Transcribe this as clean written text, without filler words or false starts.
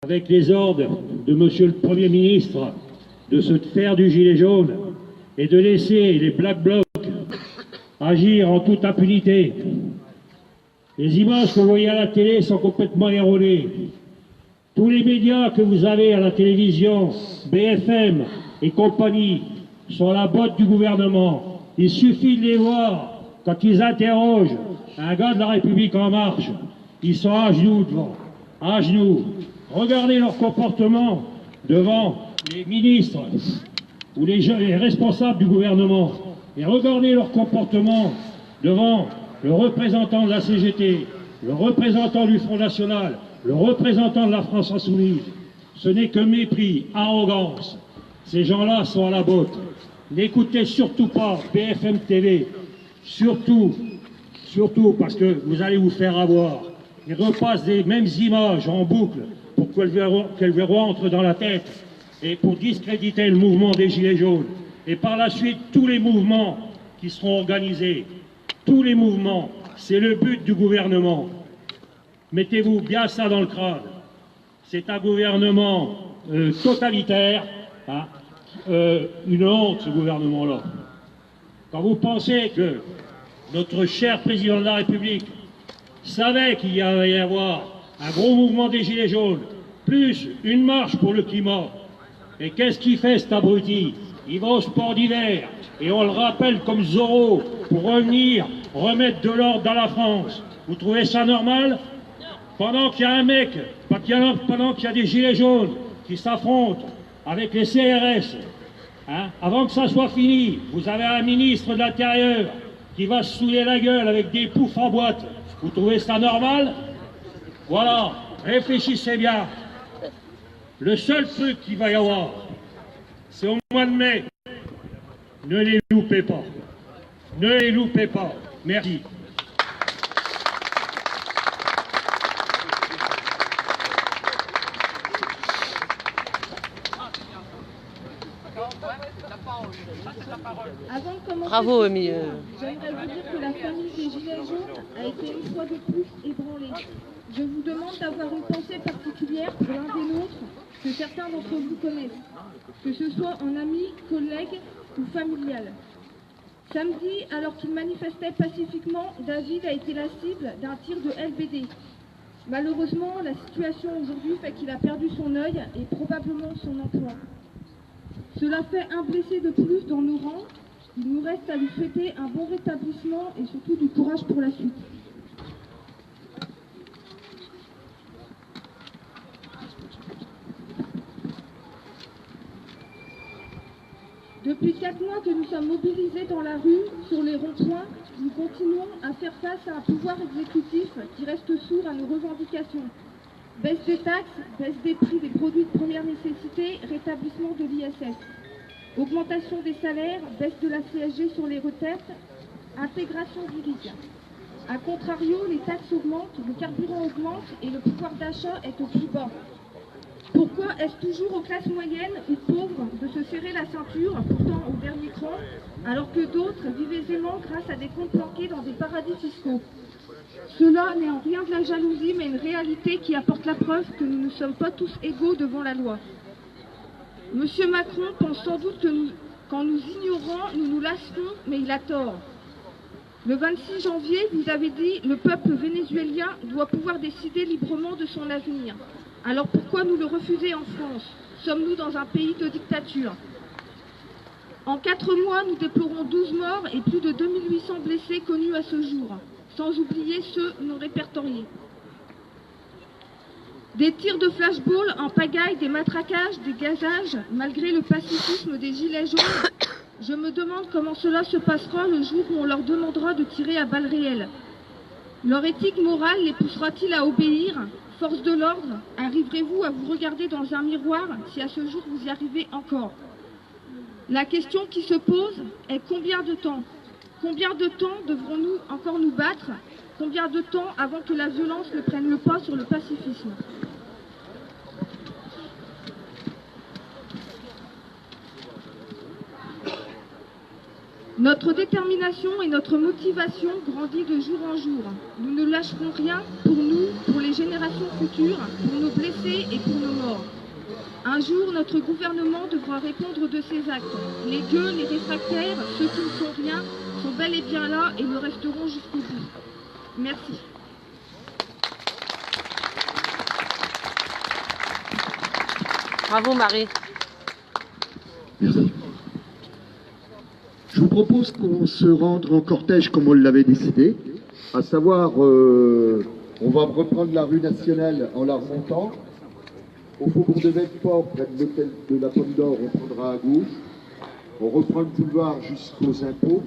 avec les ordres de Monsieur le Premier ministre de se faire du gilet jaune et de laisser les Black Blocs agir en toute impunité. Les images que vous voyez à la télé sont complètement erronées. Tous les médias que vous avez à la télévision, BFM et compagnie, sont la botte du gouvernement. Il suffit de les voir quand ils interrogent un gars de la République En Marche. Ils sont à genoux devant, à genoux. Regardez leur comportement devant les ministres ou les responsables du gouvernement. Et regardez leur comportement devant le représentant de la CGT, le représentant du Front National, le représentant de la France Insoumise. Ce n'est que mépris, arrogance. Ces gens-là sont à la botte. N'écoutez surtout pas BFM TV. Surtout, parce que vous allez vous faire avoir. Ils repassent les mêmes images en boucle pour qu'elles rentrent dans la tête et pour discréditer le mouvement des Gilets jaunes. Et par la suite, tous les mouvements qui seront organisés, tous les mouvements, c'est le but du gouvernement. Mettez-vous bien ça dans le crâne. C'est un gouvernement totalitaire, hein, une honte ce gouvernement-là. Quand vous pensez que notre cher président de la République savait qu'il y allait y avoir un gros mouvement des Gilets jaunes, plus une marche pour le climat, et qu'est-ce qu'il fait cet abruti? Il va au sport d'hiver, et on le rappelle comme Zorro, pour revenir, remettre de l'ordre dans la France. Vous trouvez ça normal? Pendant qu'il y a un mec, pendant qu'il y a des Gilets jaunes qui s'affrontent avec les CRS, hein, avant que ça soit fini, vous avez un ministre de l'Intérieur qui va se saouler la gueule avec des poufs en boîte. Vous trouvez ça normal? Voilà, réfléchissez bien. Le seul truc qu'il va y avoir, c'est au mois de mai. Ne les loupez pas. Ne les loupez pas. Merci. Avant de commencer, bravo, Amy. J'aimerais vous dire que la famille des Gilets jaunes a été une fois de plus ébranlée. Je vous demande d'avoir une pensée particulière pour l'un des nôtres que certains d'entre vous connaissent, que ce soit en ami, collègue ou familial. Samedi, alors qu'il manifestait pacifiquement, David a été la cible d'un tir de LBD. Malheureusement, la situation aujourd'hui fait qu'il a perdu son œil et probablement son emploi. Cela fait un blessé de plus dans nos rangs. Il nous reste à lui souhaiter un bon rétablissement et surtout du courage pour la suite. Depuis 4 mois que nous sommes mobilisés dans la rue, sur les ronds-points, nous continuons à faire face à un pouvoir exécutif qui reste sourd à nos revendications. Baisse des taxes, baisse des prix des produits de première nécessité, rétablissement de l'ISF. Augmentation des salaires, baisse de la CSG sur les retraites, intégration du RIC. A contrario, les taxes augmentent, le carburant augmente et le pouvoir d'achat est au plus bas. Pourquoi est-ce toujours aux classes moyennes ou pauvres de se serrer la ceinture, pourtant au dernier cran, alors que d'autres vivent aisément grâce à des comptes planqués dans des paradis fiscaux? Cela n'est en rien de la jalousie, mais une réalité qui apporte la preuve que nous ne sommes pas tous égaux devant la loi. Monsieur Macron pense sans doute que qu'en nous ignorant, nous nous lasserons, mais il a tort. Le 26 janvier, vous avez dit « Le peuple vénézuélien doit pouvoir décider librement de son avenir ». Alors pourquoi nous le refuser en France? Sommes-nous dans un pays de dictature? En 4 mois, nous déplorons 12 morts et plus de 2800 blessés connus à ce jour, sans oublier ceux non répertoriés. Des tirs de flashball en pagaille, des matraquages, des gazages, malgré le pacifisme des Gilets jaunes, je me demande comment cela se passera le jour où on leur demandera de tirer à balles réelles. Leur éthique morale les poussera-t-il à obéir? Force de l'ordre, arriverez-vous à vous regarder dans un miroir si à ce jour vous y arrivez encore? La question qui se pose est combien de temps? Combien de temps devrons-nous encore nous battre? Combien de temps avant que la violence ne prenne le pas sur le pacifisme? Notre détermination et notre motivation grandit de jour en jour. Nous ne lâcherons rien pour nous, pour les générations futures, pour nos blessés et pour nos morts. Un jour, notre gouvernement devra répondre de ses actes. Les gueux, les réfractaires, ceux qui ne sont rien, sont bel et bien là et le resteront jusqu'au bout. Merci. Bravo Marie. Merci. Je vous propose qu'on se rende en cortège comme on l'avait décidé, à savoir, on va reprendre la rue nationale en la remontant. Au faubourg de Belfort, près de l'hôtel de la Pomme d'Or, on prendra à gauche. On reprend le boulevard jusqu'aux impôts.